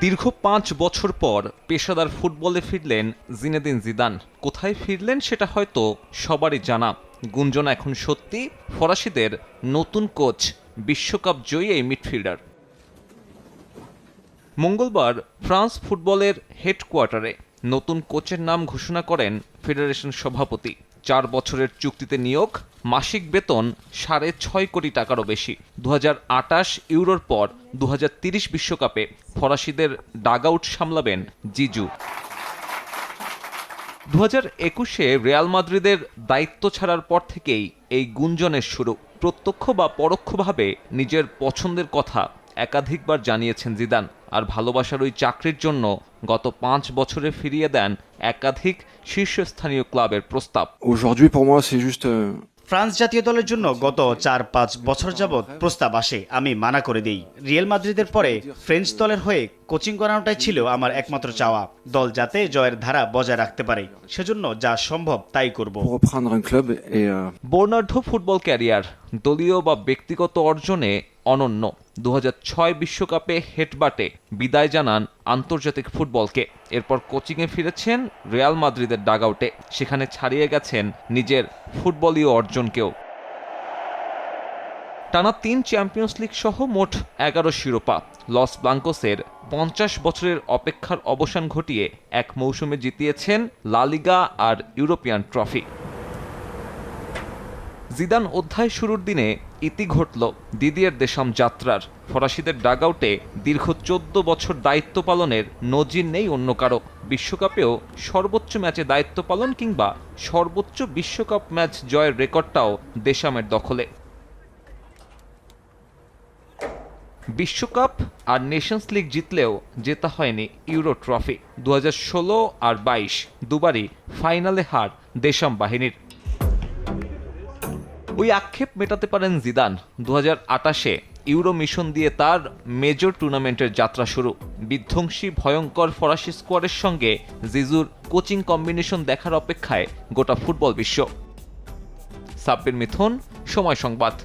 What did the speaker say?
দীর্ঘ ৫ বছর পর পেশাদার ফুটবলে ফিরলেন জিনেদিন জিদান। কোথায় ফিরলেন সেটা হয়তো সবারই জানা। গুঞ্জন এখন সত্যি, ফরাসিদের নতুন কোচ বিশ্বকাপ জয়ী এই মিডফিল্ডার। মঙ্গলবার ফ্রান্স ফুটবলের হেডকোয়ার্টারে নতুন কোচের নাম ঘোষণা করেন ফেডারেশন সভাপতি। ৪ বছরের চুক্তিতে নিয়োগ, মাসিক বেতন ৬.৫ কোটি টাকারও বেশি। ২০২৮ ইউরোর পর ২০৩০ বিশ্বকাপে ফরাসিদের ডাগআউট সামলাবেন জিজু। ২০২১-এ রিয়াল মাদ্রিদের দায়িত্ব ছাড়ার পর থেকেই এই গুঞ্জনের শুরু। প্রত্যক্ষ বা পরোক্ষভাবে নিজের পছন্দের কথা একাধিকবার জানিয়েছেন জিদান, আর ভালোবাসার ওই চাকরির জন্য গত ৫ বছরে ফিরিয়ে দেন একাধিক শীর্ষস্থানীয় ক্লাবের প্রস্তাব। Aujourd'hui pour moi c'est juste France জাতীয় দলের জন্য গত ৪-৫ বছর যাবৎ প্রস্তাব আসে, আমি মানা করে দিই। রিয়াল মাদ্রিদের পরে ফ্রেঞ্চ দলের হয়ে কোচিং করানোটাই ছিল আমার একমাত্র চাওয়া। দল যাতে জয়ের ধারা বজায় রাখতে পারে, সেজন্য যা সম্ভব তাই করব। pour reprendre un club et বর্ণাঢ্য ফুটবল ক্যারিয়ার দলীয় বা ব্যক্তিগত অর্জনে অনন্য। ২০০৬ বিশ্বকাপে হেডবাটে বিদায় জানান আন্তর্জাতিক ফুটবলকে। এরপর কোচিংয়ে ফিরেছেন রিয়াল মাদ্রিদের ডাগআউটে। সেখানে ছাড়িয়ে গেছেন নিজের ফুটবলীয় অর্জনকেও। টানা ৩ চ্যাম্পিয়ন্স লিগ সহ মোট ১১ শিরোপা। লস ব্লাঙ্কোসের ৫০ বছরের অপেক্ষার অবসান ঘটিয়ে এক মৌসুমে জিতিয়েছেন লা লিগা আর ইউরোপিয়ান ট্রফি। জিদান অধ্যায় শুরুর দিনে ইতি ঘটল দিদিয়ের দেশাম যাত্রার। ফরাসিদের ডাগআউটে দীর্ঘ ১৪ বছর দায়িত্ব পালনের নজির নেই অন্য কারো। বিশ্বকাপেও সর্বোচ্চ ম্যাচে দায়িত্ব পালন কিংবা সর্বোচ্চ বিশ্বকাপ ম্যাচ জয়ের রেকর্ডটাও দেশামের দখলে। বিশ্বকাপ আর নেশনস লিগ জিতলেও জেতা হয়নি ইউরো ট্রফি। ২০১৬ আর ২২ দুবারই ফাইনালে হার দেশাম বাহিনীর। ওই আক্ষেপ মেটাতে পারেন জিদান। ২০২৮-এ ইউরো মিশন দিয়ে তার মেজর টুর্নামেন্টের যাত্রা শুরু। বিধ্বংসী ভয়ঙ্কর ফরাসি স্কোয়াডের সঙ্গে জিজুর কোচিং কম্বিনেশন দেখার অপেক্ষায় গোটা ফুটবল বিশ্ব। সাব্বির মিথুন, সময় সংবাদ।